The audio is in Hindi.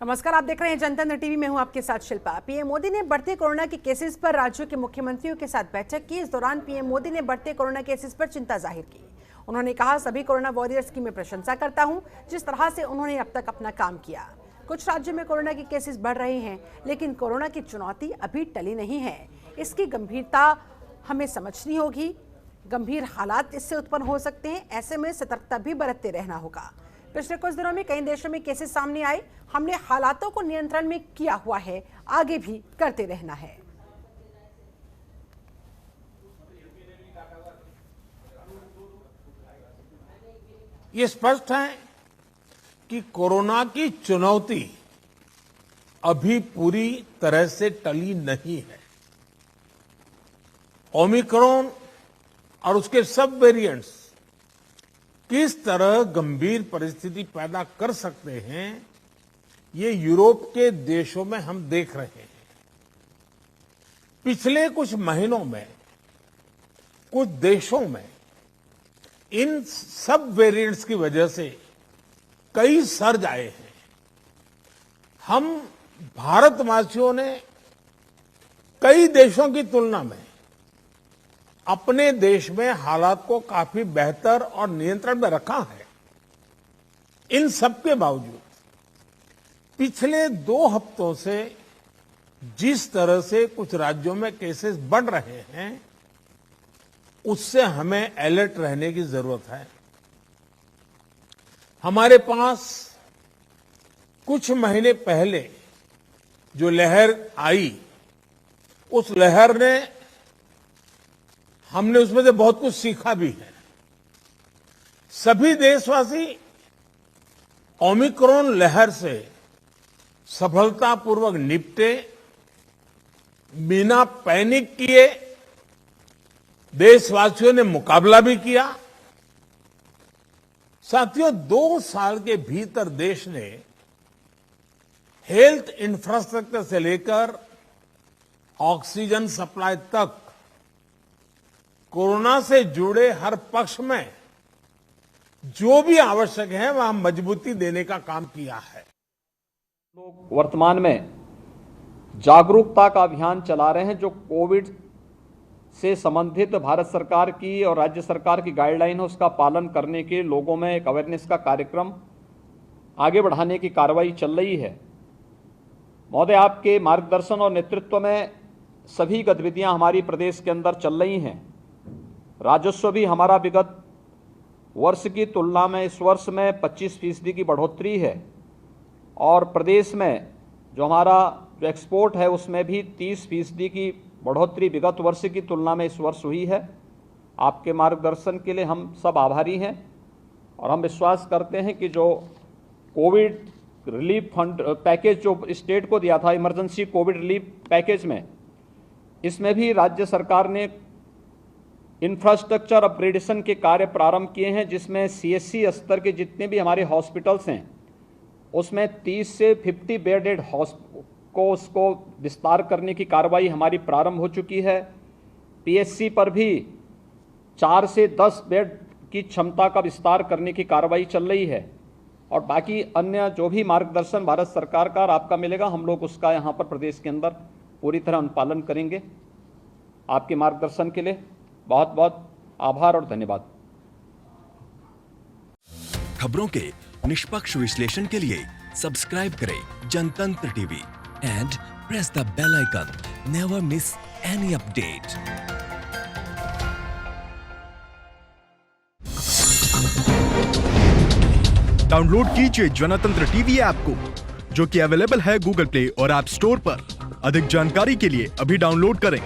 नमस्कार, आप देख रहे हैं जनतंत्र टीवी में हूं आपके साथ शिल्पा। पीएम मोदी ने बढ़ते कोरोना के केसेस पर राज्यों के मुख्यमंत्रियों के साथ बैठक की। इस दौरान पीएम मोदी ने बढ़ते कोरोना केसेस पर चिंता जाहिर की। उन्होंने कहा, सभी कोरोना वॉरियर्स की मैं प्रशंसा करता हूं, जिस तरह से उन्होंने अब तक अपना काम किया। कुछ राज्यों में कोरोना के केसेस बढ़ रहे हैं, लेकिन कोरोना की चुनौती अभी टली नहीं है। इसकी गंभीरता हमें समझनी होगी। गंभीर हालात इससे उत्पन्न हो सकते हैं, ऐसे में सतर्कता भी बरतते रहना होगा। पिछले कुछ दिनों में कई देशों में केसेस सामने आए। हमने हालातों को नियंत्रण में किया हुआ है, आगे भी करते रहना है। ये स्पष्ट है कि कोरोना की चुनौती अभी पूरी तरह से टली नहीं है। ओमिक्रॉन और उसके सब वेरिएंट्स किस तरह गंभीर परिस्थिति पैदा कर सकते हैं, ये यूरोप के देशों में हम देख रहे हैं। पिछले कुछ महीनों में कुछ देशों में इन सब वेरिएंट्स की वजह से कई सर्ज आए हैं। हम भारतवासियों ने कई देशों की तुलना में अपने देश में हालात को काफी बेहतर और नियंत्रण में रखा है। इन सब के बावजूद पिछले 2 हफ्तों से जिस तरह से कुछ राज्यों में केसेस बढ़ रहे हैं, उससे हमें अलर्ट रहने की जरूरत है। हमारे पास कुछ महीने पहले जो लहर आई, उस लहर ने हमने उसमें से बहुत कुछ सीखा भी है। सभी देशवासी ओमिक्रॉन लहर से सफलतापूर्वक निपटे, बिना पैनिक किए देशवासियों ने मुकाबला भी किया। साथियों, 2 साल के भीतर देश ने हेल्थ इंफ्रास्ट्रक्चर से लेकर ऑक्सीजन सप्लाई तक कोरोना से जुड़े हर पक्ष में जो भी आवश्यक है वहां मजबूती देने का काम किया है। लोग वर्तमान में जागरूकता का अभियान चला रहे हैं, जो कोविड से संबंधित भारत सरकार की और राज्य सरकार की गाइडलाइन है, उसका पालन करने के लोगों में एक अवेयरनेस का कार्यक्रम आगे बढ़ाने की कार्रवाई चल रही है। महोदय, आपके मार्गदर्शन और नेतृत्व में सभी गतिविधियां हमारी प्रदेश के अंदर चल रही हैं। राजस्व भी हमारा विगत वर्ष की तुलना में इस वर्ष में 25% की बढ़ोतरी है, और प्रदेश में जो हमारा जो एक्सपोर्ट है उसमें भी 30% की बढ़ोतरी विगत वर्ष की तुलना में इस वर्ष हुई है। आपके मार्गदर्शन के लिए हम सब आभारी हैं, और हम विश्वास करते हैं कि जो कोविड रिलीफ फंड पैकेज जो स्टेट को दिया था, इमरजेंसी कोविड रिलीफ पैकेज में, इसमें भी राज्य सरकार ने इंफ्रास्ट्रक्चर अपग्रेडेशन के कार्य प्रारंभ किए हैं, जिसमें सीएससी स्तर के जितने भी हमारे हॉस्पिटल्स हैं उसमें 30 से 50 बेडेड को उसको विस्तार करने की कार्रवाई हमारी प्रारंभ हो चुकी है। पीएचसी पर भी 4 से 10 बेड की क्षमता का विस्तार करने की कार्रवाई चल रही है, और बाकी अन्य जो भी मार्गदर्शन भारत सरकार का और आपका मिलेगा, हम लोग उसका यहाँ पर प्रदेश के अंदर पूरी तरह अनुपालन करेंगे। आपके मार्गदर्शन के लिए बहुत बहुत आभार और धन्यवाद। खबरों के निष्पक्ष विश्लेषण के लिए सब्सक्राइब करें Jantantra TV and press the bell icon. Never miss any update. Download कीजिए जनतंत्र टीवी ऐप को, जो कि अवेलेबल है गूगल प्ले और ऐप स्टोर पर। अधिक जानकारी के लिए अभी डाउनलोड करें।